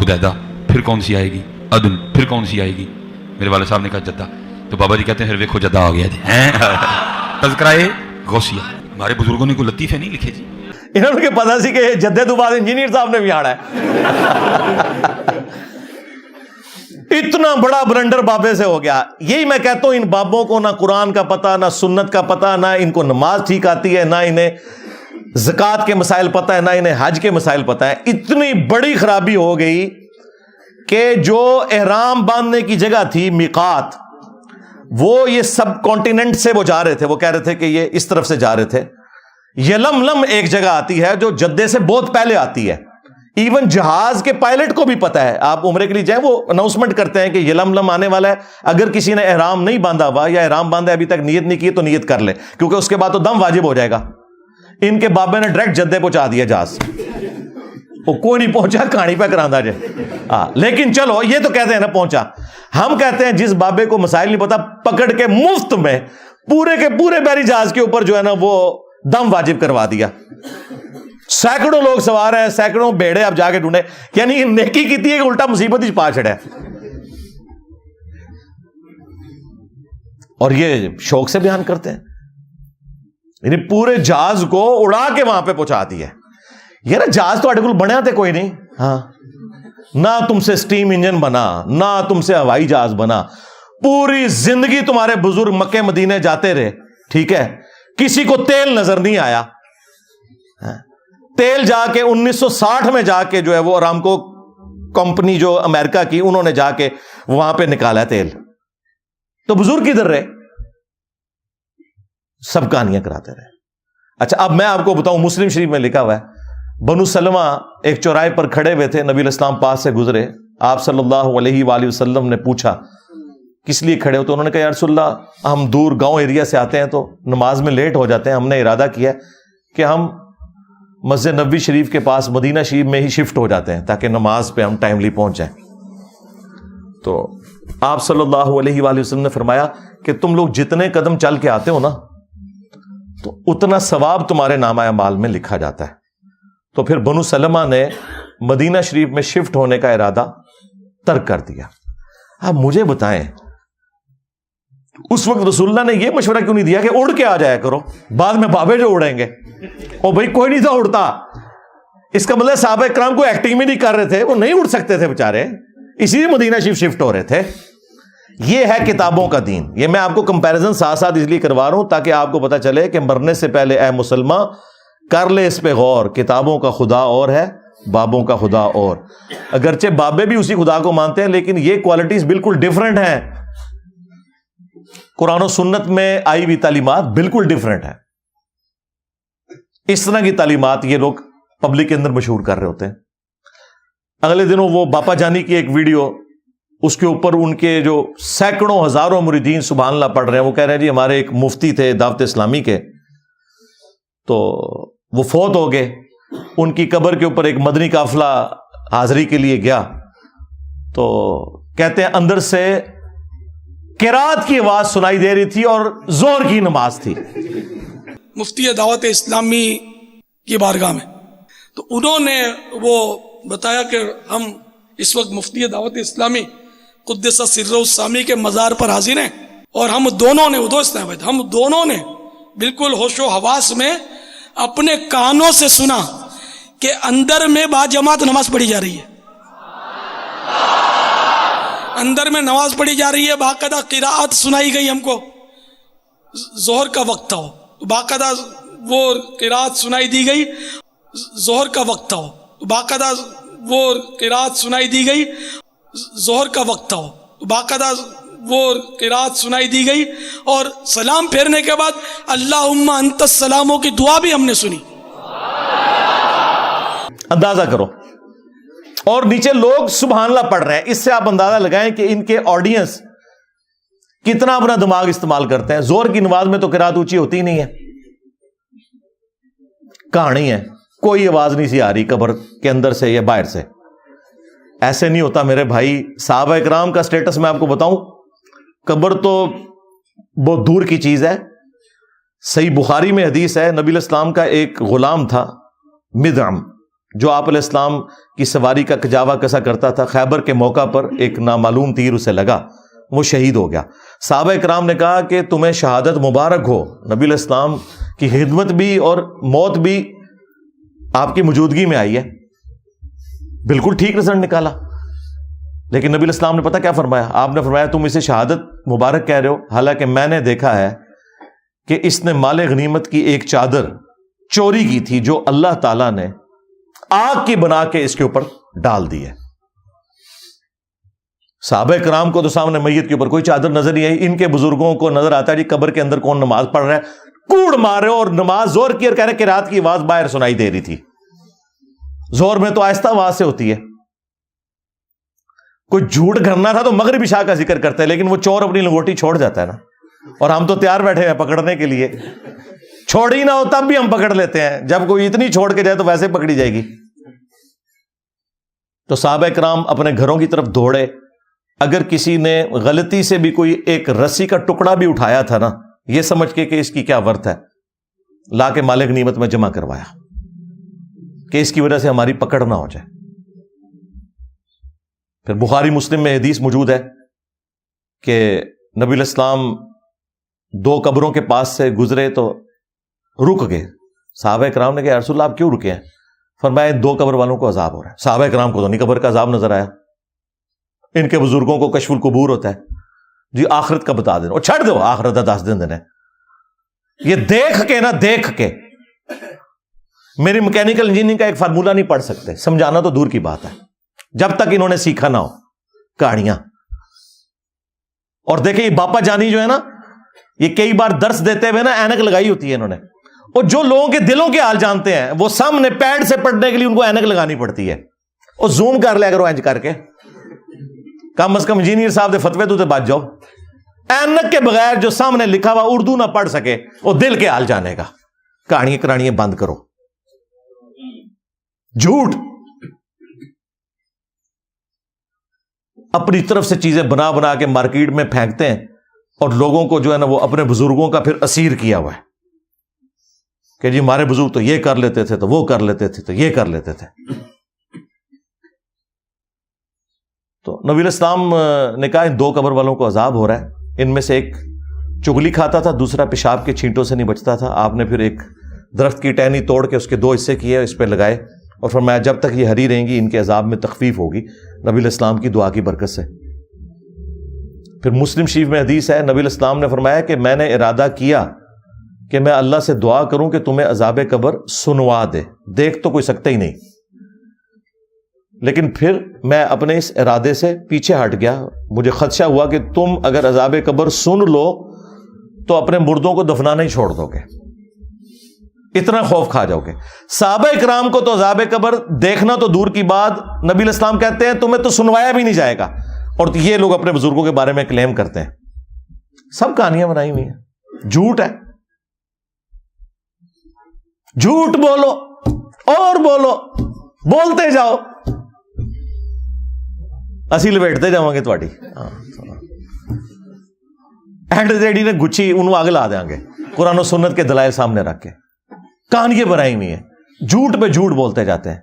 حدیدہ. پھر کون سی آئے گی؟ عدن. پھر کون سی آئے گی؟ میرے والد صاحب نے کہا جدہ. تو بابا جی کہتے ہیں پھر ویکھو جدہ آ گیا جی. تذکرہ غوثیہ. ہمارے بزرگوں نے کوئی لطیفے نہیں لکھے جی. انہوں نے پتا سی کہ جدے تو بعد انجینئر صاحب نے بھی آنا ہے. اتنا بڑا بلنڈر بابے سے ہو گیا. یہی میں کہتا ہوں ان بابوں کو نہ قرآن کا پتہ, نہ سنت کا پتہ, نہ ان کو نماز ٹھیک آتی ہے, نہ انہیں زکوٰۃ کے مسائل پتہ ہے, نہ انہیں حج کے مسائل پتہ ہے. اتنی بڑی خرابی ہو گئی کہ جو احرام باندھنے کی جگہ تھی میقات, وہ یہ سب کانٹیننٹ سے وہ جا رہے تھے, وہ کہہ رہے تھے کہ یہ اس طرف سے جا رہے تھے. یلملم ایک جگہ آتی ہے جو جدے سے بہت پہلے آتی ہے. ایون جہاز کے پائلٹ کو بھی پتا ہے, آپ عمرے کے لیے جائیں وہ اناؤنسمنٹ کرتے ہیں کہ یلملم آنے والا ہے, اگر کسی نے احرام نہیں باندھا ہوا یا احرام باندھا ابھی تک نیت نہیں کی تو نیت کر لے, کیونکہ اس کے بعد تو دم واجب ہو جائے گا. ان کے بابے نے ڈائریکٹ جدے پہنچا دیا جہاز, وہ کوئی نہیں پہنچا, کہانی پہ کراندہ جائے. لیکن چلو یہ تو کہتے ہیں نا پہنچا. ہم کہتے ہیں جس بابے کو مسائل نہیں پتا, پکڑ کے مفت میں پورے کے پورے بحری جہاز کے اوپر جو ہے نا وہ دم واجب کروا دیا. سینکڑوں لوگ سوار ہیں, سینکڑوں بیڑے آپ جا کے ڈھونڈے, یعنی نیکی کی تھی کہ الٹا مصیبت ہی پا چھڑا. اور یہ شوق سے بیان کرتے ہیں, یعنی پورے جہاز کو اڑا کے وہاں پہ پہنچا دیا. یہ نا جہاز تو اٹکل بنیا تھے کوئی نہیں, ہاں نہ تم سے سٹیم انجن بنا, نہ تم سے ہوائی جہاز بنا. پوری زندگی تمہارے بزرگ مکے مدینے جاتے رہے, ٹھیک ہے, کسی کو تیل نظر نہیں آیا. تیل جا کے 1960 میں جا کے جو ہے وہ ارامکو کمپنی جو امریکہ کی, انہوں نے جا کے وہاں پہ نکالا تیل. تو بزرگ کدھر رہے؟ سب کہانیاں کراتے رہے. اچھا اب میں آپ کو بتاؤں, مسلم شریف میں لکھا ہوا ہے, بنو سلمہ ایک چوراہے پر کھڑے ہوئے تھے, نبی علیہ السلام پاس سے گزرے, آپ صلی اللہ علیہ وآلہ وسلم نے پوچھا کس لیے کھڑے ہو؟ تو انہوں نے کہا یا رسول اللہ ہم دور گاؤں ایریا سے آتے ہیں تو نماز میں لیٹ ہو جاتے ہیں, ہم نے ارادہ کیا کہ ہم مسجد نبوی شریف کے پاس مدینہ شریف میں ہی شفٹ ہو جاتے ہیں تاکہ نماز پہ ہم ٹائملی پہنچ جائیں. تو آپ صلی اللہ علیہ وآلہ وسلم نے فرمایا کہ تم لوگ جتنے قدم چل کے آتے ہو نا تو اتنا ثواب تمہارے نامہ اعمال میں لکھا جاتا ہے. تو پھر بنو سلمہ نے مدینہ شریف میں شفٹ ہونے کا ارادہ ترک کر دیا. اب مجھے بتائیں اس وقت رسول اللہ نے یہ مشورہ کیوں نہیں دیا کہ اڑ کے آ جایا کرو, بعد میں بابے جو اڑیں گے. او بھائی کوئی نہیں تھا اڑتا, اس کا مطلب صحابہ کرام کو ایکٹنگ بھی نہیں کر رہے تھے, وہ نہیں اڑ سکتے تھے بےچارے, اسی لیے مدینہ شریف شفٹ ہو رہے تھے. یہ ہے کتابوں کا دین. یہ میں آپ کو کمپیریزن ساتھ ساتھ اس لیے کروا رہا ہوں تاکہ آپ کو پتا چلے کہ مرنے سے پہلے اے مسلمان کر لے اس پہ غور, کتابوں کا خدا اور ہے, بابوں کا خدا اور. اگرچہ بابے بھی اسی خدا کو مانتے ہیں لیکن یہ کوالٹیز بالکل ڈیفرنٹ ہیں. قرآن و سنت میں آئی ہوئی تعلیمات بالکل ڈیفرنٹ ہیں. اس طرح کی تعلیمات یہ لوگ پبلک کے اندر مشہور کر رہے ہوتے ہیں. اگلے دنوں وہ باپا جانی کی ایک ویڈیو, اس کے اوپر ان کے جو سینکڑوں ہزاروں مریدین سبحان اللہ پڑھ رہے ہیں, وہ کہہ رہے ہیں جی ہمارے ایک مفتی تھے دعوت اسلامی کے, تو وہ فوت ہو گئے, ان کی قبر کے اوپر ایک مدنی قافلہ حاضری کے لیے گیا, تو کہتے ہیں اندر سے قرات کی آواز سنائی دے رہی تھی اور زہر کی نماز تھی. مفتی دعوت اسلامی کی بارگاہ میں, تو انہوں نے وہ بتایا کہ ہم اس وقت مفتی دعوت اسلامی قدس سر السامی کے مزار پر حاضر ہیں, اور ہم دونوں نے ہم دونوں نے بالکل ہوش و حواس میں اپنے کانوں سے سنا کہ اندر میں با جماعت نماز پڑھی جا رہی ہے, اندر میں نماز پڑھی جا رہی ہے, باقاعدہ قراءت سنائی گئی ہم کو. ظہر کا وقت تھا, باقاعدہ وہ قراءت سنائی دی گئی. ظہر کا وقت تھا, باقاعدہ وہ قراءت سنائی دی گئی. ظہر کا وقت تھا, باقاعدہ وہ قراءت سنائی دی گئی, اور سلام پھیرنے کے بعد اللہم انت السلاموں کی دعا بھی ہم نے سنی. اندازہ کرو. اور نیچے لوگ سبحان اللہ پڑھ رہے ہیں. اس سے آپ اندازہ لگائیں کہ ان کے آڈینس کتنا اپنا دماغ استعمال کرتے ہیں. زور کی نماز میں تو قرات اونچی ہوتی ہی نہیں ہے. کہانی ہے, کوئی آواز نہیں سی آ رہی قبر کے اندر سے یا باہر سے. ایسے نہیں ہوتا میرے بھائی. صحابہ اکرام کا سٹیٹس میں آپ کو بتاؤں, قبر تو بہت دور کی چیز ہے. صحیح بخاری میں حدیث ہے, نبی علیہ السلام کا ایک غلام تھا مدعم, جو آپ علیہ السلام کی سواری کا کجاوا کسا کرتا تھا. خیبر کے موقع پر ایک نامعلوم تیر اسے لگا, وہ شہید ہو گیا. صحابہ اکرام نے کہا کہ تمہیں شہادت مبارک ہو, نبی علیہ السلام کی خدمت بھی اور موت بھی آپ کی موجودگی میں آئی ہے. بالکل ٹھیک رزلٹ نکالا. لیکن نبی علیہ السلام نے پتہ کیا فرمایا؟ آپ نے فرمایا تم اسے شہادت مبارک کہہ رہے ہو, حالانکہ میں نے دیکھا ہے کہ اس نے مال غنیمت کی ایک چادر چوری کی تھی جو اللہ تعالیٰ نے آگ کی بنا کے اس کے اوپر ڈال دی ہے. صحابہ کرام کو تو سامنے میت کے اوپر کوئی چادر نظر نہیں آئی. ان کے بزرگوں کو نظر آتا ہے جی قبر کے اندر کون نماز پڑھ رہا ہے, کوڑ مار رہے ہو, اور نماز زور کی اور کہہ رہے کہ رات کی آواز باہر سنائی دے رہی تھی. زور میں تو آہستہ آواز سے ہوتی ہے. کوئی جھوٹ گھرنا تھا تو مغرب عشاء کا ذکر کرتا ہے, لیکن وہ چور اپنی لنگوٹی چھوڑ جاتا ہے نا, اور ہم تو تیار بیٹھے ہیں پکڑنے کے لیے. چھوڑ ہی نہ ہو تب بھی ہم پکڑ لیتے ہیں, جب کوئی اتنی چھوڑ کے جائے تو ویسے پکڑی جائے گی. تو صحابہ کرام اپنے گھروں کی طرف دوڑے. اگر کسی نے غلطی سے بھی کوئی ایک رسی کا ٹکڑا بھی اٹھایا تھا نا, یہ سمجھ کے کہ اس کی کیا ورت ہے, لا کے مال غنیمت میں جمع کروایا کہ اس کی وجہ سے ہماری پکڑ نہ ہو جائے. پھر بخاری مسلم میں حدیث موجود ہے کہ نبی علیہ السلام 2 قبروں کے پاس سے گزرے تو رک گئے. صحابہ کرام نے کہا یا رسول اللہ آپ کیوں رکے ہیں؟ فرمایا 2 قبر والوں کو عذاب ہو رہا ہے. صحابہ کرام کو تو نہیں قبر کا عذاب نظر آیا. ان کے بزرگوں کو کشف القبور ہوتا ہے, جی آخرت کا بتا دینا, اور چھڑ دو آخرت کا 10 دن دینا. یہ دیکھ کے نا, دیکھ کے میری میکینیکل انجینئرنگ کا ایک فارمولہ نہیں پڑھ سکتے, سمجھانا تو دور کی بات ہے, جب تک انہوں نے سیکھا نہ ہو کہانیاں. اور دیکھیں یہ باپا جانی جو ہے نا, یہ کئی بار درس دیتے ہوئے نا اینک لگائی ہوتی ہے انہوں نے, اور جو لوگوں کے دلوں کے حال جانتے ہیں وہ سامنے پیڈ سے پڑھنے کے لیے ان کو اینک لگانی پڑتی ہے. اور زوم کر لیا کرو اینج کر کے, کم از کم انجینئر صاحب دے فتوے تو بچ جاؤ. اینک کے بغیر جو سامنے لکھا ہوا اردو نہ پڑھ سکے وہ دل کے حال جانے گا. کہانیاں کرانیاں بند کرو. جھوٹ اپنی طرف سے چیزیں بنا بنا کے مارکیٹ میں پھینکتے ہیں, اور لوگوں کو جو ہے نا وہ اپنے بزرگوں کا پھر اسیر کیا ہوا ہے کہ جی ہمارے بزرگ تو یہ کر لیتے تھے, تو وہ کر لیتے تھے, تو یہ کر لیتے تھے. تو نبی علیہ السلام نے کہا ان 2 قبر والوں کو عذاب ہو رہا ہے. ان میں سے ایک چگلی کھاتا تھا, دوسرا پیشاب کے چھینٹوں سے نہیں بچتا تھا. آپ نے پھر ایک درخت کی ٹہنی توڑ کے اس کے 2 حصے کیے, اس پہ لگائے, اور فرمایا جب تک یہ ہری رہیں گی ان کے عذاب میں تخفیف ہوگی نبی علیہ السلام کی دعا کی برکت سے. پھر مسلم شریف میں حدیث ہے, نبی علیہ السلام نے فرمایا کہ میں نے ارادہ کیا کہ میں اللہ سے دعا کروں کہ تمہیں عذاب قبر سنوا دے. دیکھ تو کوئی سکتا ہی نہیں, لیکن پھر میں اپنے اس ارادے سے پیچھے ہٹ گیا. مجھے خدشہ ہوا کہ تم اگر عذاب قبر سن لو تو اپنے مردوں کو دفنانا ہی چھوڑ دو گے, اتنا خوف کھا جاؤ گے. صحابہ اکرام کو تو عذاب قبر دیکھنا تو دور کی بات, نبی علیہ السلام کہتے ہیں تمہیں تو سنوایا بھی نہیں جائے گا, اور یہ لوگ اپنے بزرگوں کے بارے میں کلیم کرتے ہیں. سب کہانیاں بنائی ہوئی ہیں, جھوٹ ہے. جھوٹ بولو اور بولو, بولتے جاؤ, اسی لپیٹتے جاؤں گے تھوڑی. اینڈ ریڈی نے گچھی انہوں آگے لا دیں گے قرآن و سنت کے دلائل سامنے رکھ کے. کہانیاں بنائی ہوئی ہیں, جھوٹ پہ جھوٹ بولتے جاتے ہیں.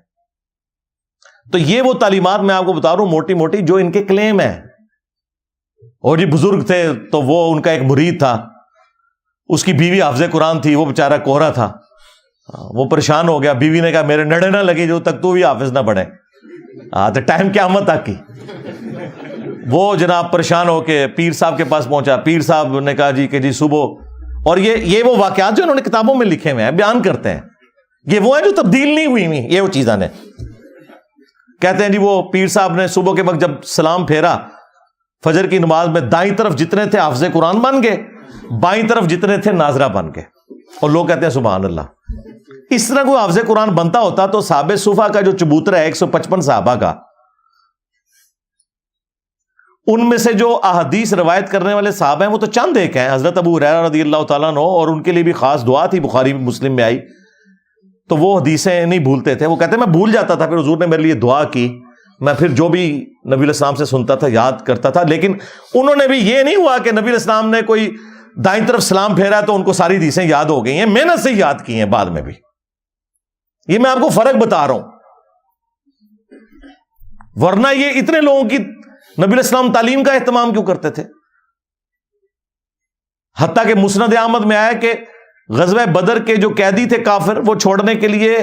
تو یہ وہ تعلیمات میں آپ کو بتا رہا ہوں موٹی موٹی جو ان کے کلیم ہیں. اور جی بزرگ تھے تو وہ ان کا ایک مرید تھا, اس کی بیوی حافظ قرآن تھی, وہ بیچارہ کوہرا تھا, وہ پریشان ہو گیا. بیوی نے کہا میرے نڑے نہ لگے جو تک تو بھی حافظ نہ بنے. تو ٹائم قیامت تک کی. وہ جناب پریشان ہو کے پیر صاحب کے پاس پہنچا. پیر صاحب نے کہا جی کہ جی صبح, اور یہ وہ واقعات جو انہوں نے کتابوں میں لکھے ہوئے ہیں, بیان کرتے ہیں, یہ وہ ہیں جو تبدیل نہیں ہوئی ہوئی, یہ وہ چیزاں نے. کہتے ہیں جی وہ پیر صاحب نے صبح کے وقت جب سلام پھیرا فجر کی نماز میں, دائیں طرف جتنے تھے حافظ قرآن بن گئے, بائیں طرف جتنے تھے ناظرہ بن گئے. اور لوگ کہتے ہیں سبحان اللہ. اس طرح کوئی حافظ قرآن بنتا ہوتا تو صحابہ صفا کا جو چبوترا ہے 155 صحابہ کا, ان میں سے جو احادیث روایت کرنے والے صاحب ہیں وہ تو چند ایک ہیں. حضرت ابو ہریرہ رضی اللہ تعالیٰ عنہ، اور ان کے لیے بھی خاص دعا تھی، بخاری مسلم میں آئی. تو وہ حدیثیں نہیں بھولتے تھے. وہ کہتے ہیں میں بھول جاتا تھا، پھر حضور نے میرے لیے دعا کی، میں پھر جو بھی نبی علیہ السلام سے سنتا تھا یاد کرتا تھا. لیکن انہوں نے بھی یہ نہیں ہوا کہ نبی علیہ السلام نے کوئی دائیں طرف سلام پھیرا تو ان کو ساری حدیثیں یاد ہو گئی ہیں، محنت سے یاد کی ہیں بعد میں بھی. یہ میں آپ کو فرق بتا رہا ہوں. ورنہ یہ اتنے لوگوں کی نبی علیہ السلام تعلیم کا اہتمام کیوں کرتے تھے؟ حتیٰ کہ مسند احمد میں آیا کہ غزوہ بدر کے جو قیدی تھے کافر، وہ چھوڑنے کے لیے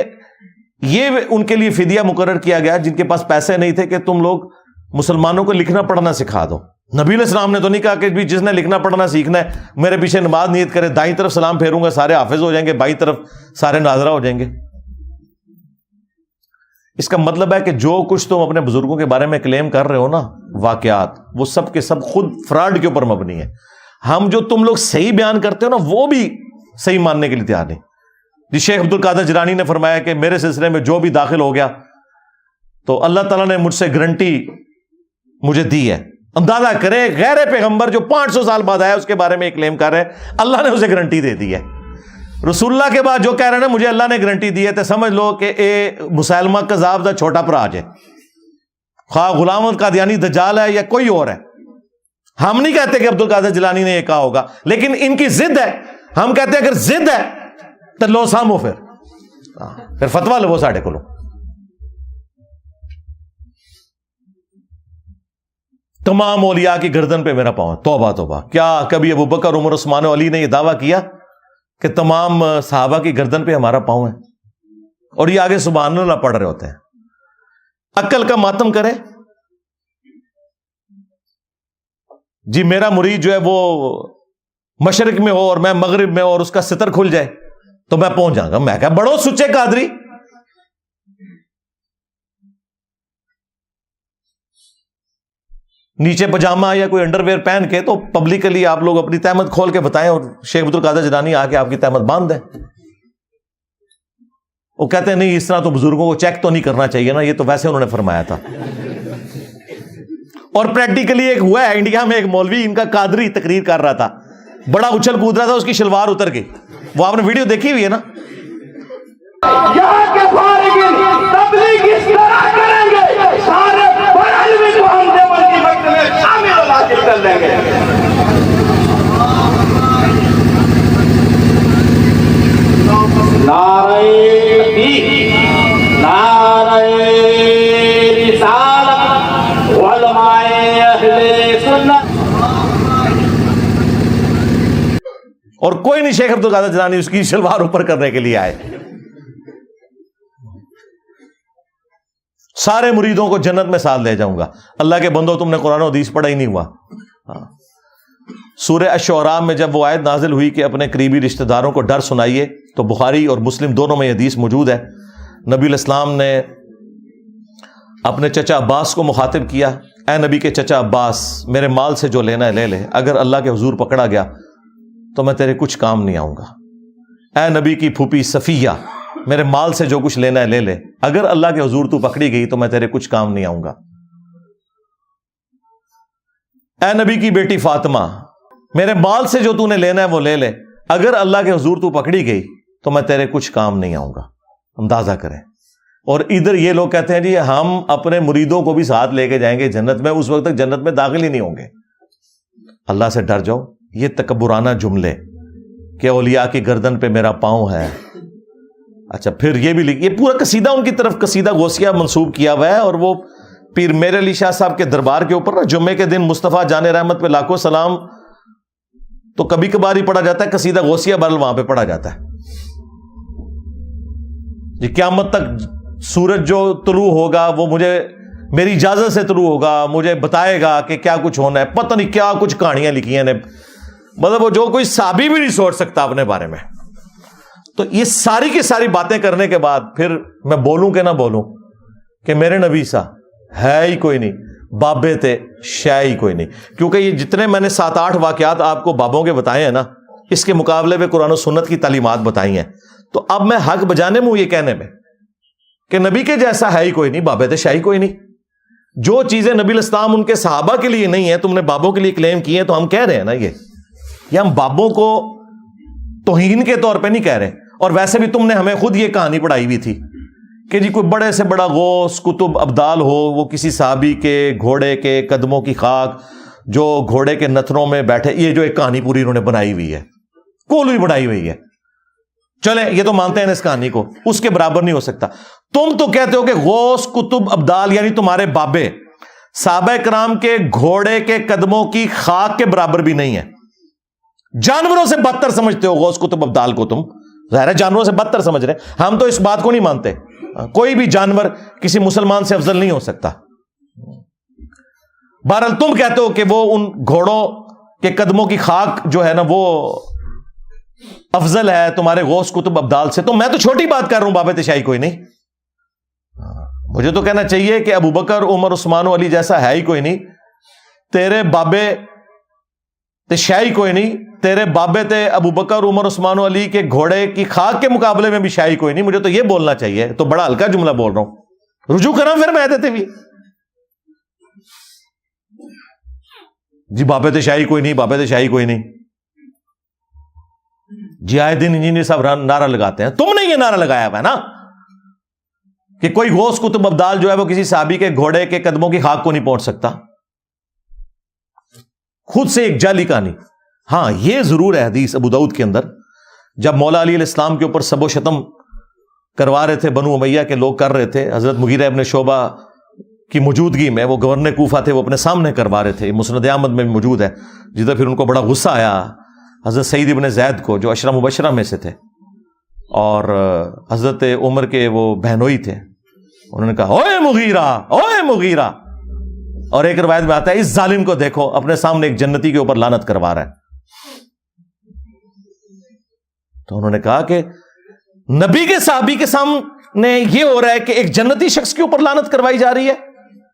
یہ ان کے لیے فدیہ مقرر کیا گیا جن کے پاس پیسے نہیں تھے کہ تم لوگ مسلمانوں کو لکھنا پڑھنا سکھا دو. نبی علیہ السلام نے تو نہیں کہا کہ بھی جس نے لکھنا پڑھنا سیکھنا ہے میرے پیچھے نماز نیت کرے، دائیں طرف سلام پھیروں گا سارے حافظ ہو جائیں گے، بائیں طرف سارے ناظرہ ہو جائیں گے. اس کا مطلب ہے کہ جو کچھ تم اپنے بزرگوں کے بارے میں کلیم کر رہے ہو نا، واقعات، وہ سب کے سب خود فراڈ کے اوپر مبنی ہے. ہم جو تم لوگ صحیح بیان کرتے ہو نا وہ بھی صحیح ماننے کے لیے تیار نہیں. جی شیخ عبد القادر جیلانی نے فرمایا کہ میرے سلسلے میں جو بھی داخل ہو گیا تو اللہ تعالیٰ نے مجھ سے گارنٹی مجھے دی ہے. اندازہ کرے غیر پیغمبر جو 500 سال بعد آیا اس کے بارے میں ایک کلیم کر رہے ہیں، اللہ نے اسے گارنٹی دے دی ہے. رسول اللہ کے بعد جو کہہ رہے ہیں نا مجھے اللہ نے گارنٹی دی ہے، تو سمجھ لو کہ اے مسلمہ کذاب دا چھوٹا پراج ہے، خواہ غلام احمد قادیانی دجال ہے یا کوئی اور ہے. ہم نہیں کہتے کہ عبد القادر جیلانی نے یہ کہا ہوگا، لیکن ان کی ضد ہے. ہم کہتے ہیں اگر ضد ہے تو لو سامو، پھر فتوا لو ساڈے کو. تمام اولیاء کی گردن پہ میرا پاؤں. توبہ توبہ، کیا کبھی ابو بکر، عمر، عثمان و علی نے یہ دعویٰ کیا کہ تمام صحابہ کی گردن پہ ہمارا پاؤں ہے؟ اور یہ آگے سبحان اللہ پڑھ رہے ہوتے ہیں. عقل کا ماتم کرے. جی میرا مرید جو ہے وہ مشرق میں ہو اور میں مغرب میں ہو اور اس کا ستر کھل جائے تو میں پہنچ جاؤں گا. میں کہا بڑو سچے قادری. نیچے پجامہ یا کوئی انڈر ویئر پہن کے تو پبلکلی آپ لوگ اپنی تہمت کھول کے بتائیں اور شیخ عبد القادر جیلانی آ کے آپ کی تہمت باندھ دیں. وہ کہتے ہیں نہیں اس طرح تو بزرگوں کو چیک تو نہیں کرنا چاہیے نا، یہ تو ویسے انہوں نے فرمایا تھا. اور پریکٹیکلی ایک ہوا ہے انڈیا میں، ایک مولوی ان کا قادری تقریر کر رہا تھا، بڑا اچھل کود رہا تھا، اس کی شلوار اتر گئی. وہ آپ نے ویڈیو دیکھی ہوئی ہے نا؟ یہاں کے فارغین تبلیغ اس طرح کریں گے، سارے بڑھلوی کو ہم دیوبند کی مکتب میں شامل و داخل کر لیں گے. نعرہ تکبیر، نعرہ رسالت، علماء اہل سنت. اور کوئی نہیں شیخ عبد القادر جیلانی اس کی شلوار اوپر کرنے کے لیے آئے. سارے مریدوں کو جنت میں ساتھ لے جاؤں گا. اللہ کے بندو تم نے قرآن و حدیث پڑھا ہی نہیں ہوا. سورہ الشعراء میں جب وہ آیت نازل ہوئی کہ اپنے قریبی رشتہ داروں کو ڈر سنائیے، تو بخاری اور مسلم دونوں میں یہ حدیث موجود ہے. نبی علیہ السلام نے اپنے چچا عباس کو مخاطب کیا، اے نبی کے چچا عباس، میرے مال سے جو لینا ہے لے لے، اگر اللہ کے حضور پکڑا گیا تو میں تیرے کچھ کام نہیں آؤں گا. اے نبی کی پھوپھی صفیہ، میرے مال سے جو کچھ لینا ہے لے لے، اگر اللہ کے حضور تو پکڑی گئی تو میں تیرے کچھ کام نہیں آؤں گا. اے نبی کی بیٹی فاطمہ، میرے مال سے جو تو نے لینا ہے وہ لے لے، اگر اللہ کے حضور تو پکڑی گئی تو میں تیرے کچھ کام نہیں آؤں گا. اندازہ کریں. اور ادھر یہ لوگ کہتے ہیں جی ہم اپنے مریدوں کو بھی ساتھ لے کے جائیں گے جنت میں، اس وقت تک جنت میں داخل ہی نہیں ہوں گے. اللہ سے ڈر جاؤ. یہ تکبرانہ جملے کہ اولیاء کی گردن پہ میرا پاؤں ہے. اچھا پھر یہ بھی یہ پورا قصیدہ ان کی طرف قصیدہ غوثیہ منسوب کیا ہوا ہے. اور وہ پیر میر علی شاہ صاحب کے دربار کے اوپر نا جمعے کے دن مصطفیٰ جان رحمت پہ لاکھوں سلام تو کبھی کبھار ہی پڑھا جاتا ہے، قصیدہ غوثیہ برل وہاں پہ پڑھا جاتا ہے. یہ قیامت تک سورج جو طلوع ہوگا وہ مجھے میری اجازت سے طلوع ہوگا، مجھے بتائے گا کہ کیا کچھ ہونا ہے. پتہ نہیں کیا کچھ کہانیاں لکھی ہیں نے، مطلب وہ جو کوئی صحابی بھی نہیں سوچ سکتا اپنے بارے میں. تو یہ ساری کی ساری باتیں کرنے کے بعد پھر میں بولوں کہ نہ بولوں کہ میرے نبی سا ہے ہی کوئی نہیں، بابے تھے شے ہی کوئی نہیں. کیونکہ یہ جتنے میں نے 7-8 واقعات آپ کو بابوں کے بتائے ہیں نا، اس کے مقابلے میں قرآن و سنت کی تعلیمات بتائی ہیں. تو اب میں حق بجانے میں ہوں یہ کہنے میں کہ نبی کے جیسا ہے ہی کوئی نہیں، بابے تھے شے ہی کوئی نہیں. جو چیزیں نبی الاسلام ان کے صحابہ کے لیے نہیں ہیں تم نے بابوں کے لیے کلیم کی ہیں. تو ہم کہہ رہے ہیں نا یہ ہم بابوں کو توہین کے طور پہ نہیں کہہ رہے. اور ویسے بھی تم نے ہمیں خود یہ کہانی پڑھائی ہوئی تھی کہ جی کوئی بڑے سے بڑا غوث کتب ابدال ہو, وہ کسی صحابی کے گھوڑے کے قدموں کی خاک جو گھوڑے کے نتنوں میں بیٹھے, یہ جو ایک کہانی پوری انہوں نے بنائی ہوئی ہے, کولوئی بنائی ہوئی ہے. چلیں یہ تو مانتے ہیں اس کہانی کو, اس کے برابر نہیں ہو سکتا. تم تو کہتے ہو کہ غوث کتب ابدال یعنی تمہارے بابے صحابہ کرام کے گھوڑے کے قدموں کی خاک کے برابر بھی نہیں ہے. جانوروں سے بدتر سمجھتے ہو غوث کتب ابدال کو, تم ظاہر ہے جانوروں سے بدتر سمجھ رہے. ہم تو اس بات کو نہیں مانتے. کوئی بھی جانور کسی مسلمان سے افضل نہیں ہو سکتا. بہرحال تم کہتے ہو کہ وہ ان گھوڑوں کے قدموں کی خاک جو ہے نا وہ افضل ہے تمہارے غوث کتب ابدال سے. تو میں تو چھوٹی بات کر رہا ہوں, بابے تشیعی کوئی نہیں. مجھے تو کہنا چاہیے کہ ابو بکر عمر عثمان و علی جیسا ہے ہی کوئی نہیں. تیرے بابے تشیعی کوئی نہیں. تیرے بابے تھے ابو بکر عمر عثمان و علی کے گھوڑے کی خاک کے مقابلے میں بھی شیعی کوئی نہیں. مجھے تو یہ بولنا چاہیے. تو بڑا ہلکا جملہ بول رہا ہوں, رجوع کرا پھر میں دیتے بھی جی بابے تشیعی کوئی نہیں, بابے تشیعی کوئی نہیں. جی آئے دن انجینئر صاحب نعرہ لگاتے ہیں. تم نے یہ نعرہ لگایا ہوا ہے نا کہ کوئی غوث کتب ابدال جو ہے وہ کسی صحابی کے گھوڑے کے قدموں کی خاک کو نہیں پہنچ سکتا. خود سے ایک جعلی کہانی. ہاں یہ ضرور ہے حدیث ابو داؤد کے اندر, جب مولا علی علیہ السلام کے اوپر سب و شتم کروا رہے تھے بنو امیہ کے لوگ کر رہے تھے, حضرت مغیرہ ابن شعبہ کی موجودگی میں, وہ گورنر کوفہ تھے, وہ اپنے سامنے کروا رہے تھے. مسند احمد میں بھی موجود ہے. جدھر پھر ان کو بڑا غصہ آیا حضرت سعید ابن زید کو, جو عشرہ مبشرہ میں سے تھے اور حضرت عمر کے وہ بہنوئی تھے. انہوں نے کہا اوے مغیرہ, اوے مغیرہ. اور ایک روایت میں آتا ہے اس ظالم کو دیکھو اپنے سامنے ایک جنتی کے اوپر لعنت کروا رہا ہے. تو انہوں نے کہا کہ نبی کے صحابی کے سامنے یہ ہو رہا ہے کہ ایک جنتی شخص کے اوپر لعنت کروائی جا رہی ہے.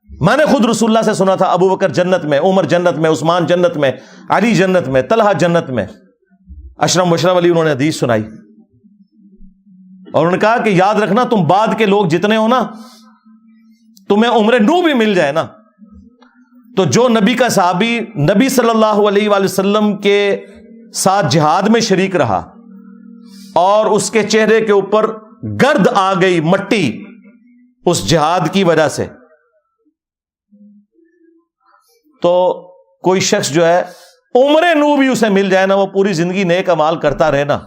میں نے خود رسول اللہ سے سنا تھا ابو بکر جنت میں, عمر جنت میں, عثمان جنت میں, علی جنت میں, طلحہ جنت میں. عشرہ مبشرہ والی انہوں نے حدیث سنائی اور انہوں نے کہا کہ یاد رکھنا تم بعد کے لوگ جتنے ہو نا, تمہیں عمر نو بھی مل جائے نا, تو جو نبی کا صحابی نبی صلی اللہ علیہ وآلہ وسلم کے ساتھ جہاد میں شریک رہا اور اس کے چہرے کے اوپر گرد آ گئی, مٹی, اس جہاد کی وجہ سے, تو کوئی شخص جو ہے عمر نو بھی اسے مل جائے نا, وہ پوری زندگی نیک اعمال کرتا رہے نا,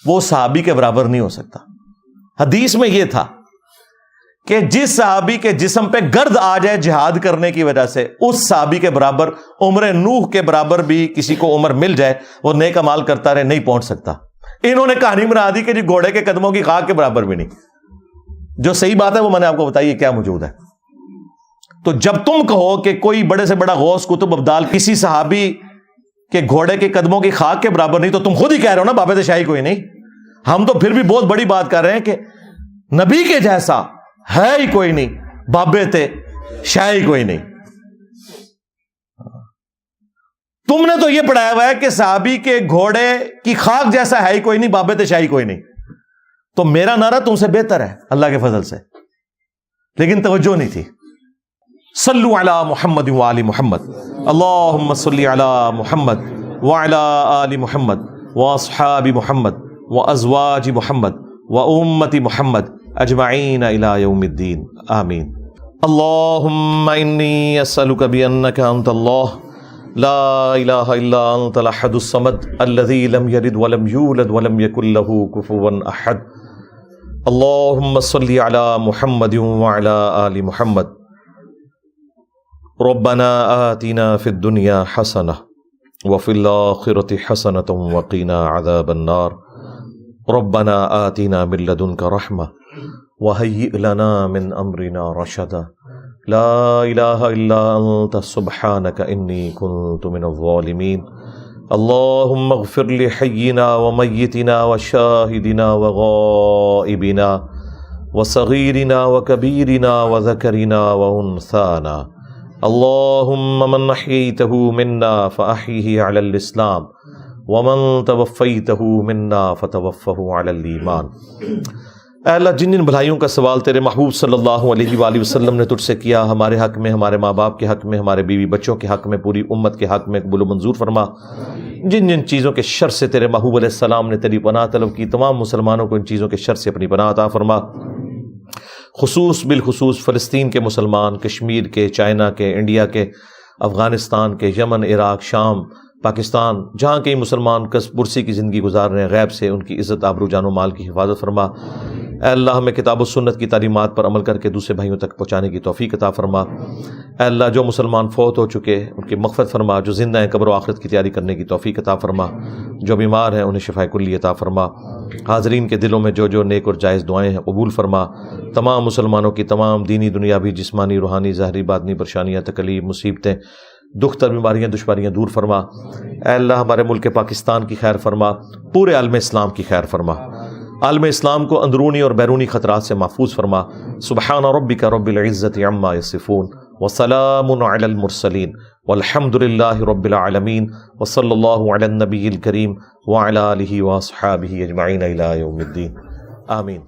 وہ صحابی کے برابر نہیں ہو سکتا. حدیث میں یہ تھا کہ جس صحابی کے جسم پہ گرد آ جائے جہاد کرنے کی وجہ سے, اس صحابی کے برابر, عمر نوح کے برابر بھی کسی کو عمر مل جائے, وہ نیک اعمال کرتا رہے, نہیں پہنچ سکتا. انہوں نے کہانی بنا دی کہ جی گھوڑے کے قدموں کی خاک کے برابر بھی نہیں. جو صحیح بات ہے وہ میں نے آپ کو بتائی کیا موجود ہے. تو جب تم کہو کہ کوئی بڑے سے بڑا غوث کتب ابدال کسی صحابی کے گھوڑے کے قدموں کی خاک کے برابر نہیں, تو تم خود ہی کہہ رہے ہو نا بابے تشیعی کوئی نہیں. ہم تو پھر بھی بہت بڑی بات کر رہے ہیں کہ نبی کے جیسا ہے ہی کوئی نہیں, بابے تھے شیعی کوئی نہیں. تم نے تو یہ پڑھایا ہوا ہے کہ صحابی کے گھوڑے کی خاک جیسا ہے ہی کوئی نہیں, بابے تشیعی کوئی نہیں. تو میرا نعرہ تم سے بہتر ہے اللہ کے فضل سے, لیکن توجہ نہیں تھی. صلو علی محمد وآل محمد, اللہم صلی علی محمد وعلی آل محمد واصحاب محمد وازواج محمد وامت محمد اجمعین الی یوم الدین, آمین. اللہم انی اسألک بانک انت اللہ لا الہ الا انت الاحد الصمد الذی لم یلد ولم یولد ولم یکن له کفوا احد. اللہم صلی علی محمد وعلی آل محمد. ربنا آتنا فی الدنیا حسنہ وفی الآخرة حسنة وقنا عذاب النار. ربنا آتنا من لدنک رحمہ وہیئ لنا من امرنا رشدا. لا الہ الا انت سبحانک انی کنت من الظالمین. اللہم اغفر لحینا ومیتنا وشاہدنا وغائبنا وصغیرنا وکبیرنا وذکرنا وانثانا. اللہم من احییتہ منا فاحیہ علی الاسلام ومن توفیتہ منا فتوفہ علی الایمان. اے اللہ جن جن بھلائیوں کا سوال تیرے محبوب صلی اللہ علیہ وآلہ وسلم نے تجھ سے کیا، ہمارے حق میں، ہمارے ماں باپ کے حق میں، ہمارے بیوی بچوں کے حق میں، پوری امت کے حق میں قبول و منظور فرما۔ جن جن چیزوں کے شر سے تیرے محبوب علیہ السلام نے تیری پناہ طلب کی، تمام مسلمانوں کو ان چیزوں کے شر سے اپنی پناہ عطا فرما۔ بالخصوص فلسطین کے مسلمان، کشمیر کے، چائنا کے، انڈیا کے، افغانستان کے، یمن، عراق، شام، پاکستان، جہاں کئی مسلمان کسب پرسی کی زندگی گزار رہے ہیں، غیب سے ان کی عزت، آبرو، جان و مال کی حفاظت فرما۔ اے اللہ ہمیں کتاب و سنت کی تعلیمات پر عمل کر کے دوسرے بھائیوں تک پہنچانے کی توفیق عطا فرما۔ اے اللہ جو مسلمان فوت ہو چکے ان کی مغفرت فرما، جو زندہ ہیں قبر و آخرت کی تیاری کرنے کی توفیق عطا فرما، جو بیمار ہیں انہیں شفاء کلی عطا فرما۔ حاضرین کے دلوں میں جو جو نیک اور جائز دعائیں ہیں قبول فرما۔ تمام مسلمانوں کی تمام دینی، دنیاوی، جسمانی، روحانی، ظاہری، باطنی پریشانیاں، تکلیف، مصیبتیں، دکھ تر، بیماریاں، دشواریاں دور فرما۔ اے اللہ ہمارے ملک پاکستان کی خیر فرما، پورے عالم اسلام کی خیر فرما، عالم اسلام کو اندرونی اور بیرونی خطرات سے محفوظ فرما۔ سبحان ربک رب العزت عما یصفون وسلام علی المرسلین والحمد للہ رب العالمین وصلی اللہ علی النبی الکریم وعلی آلہ واصحابہ اجمعین الی یوم الدین، آمین۔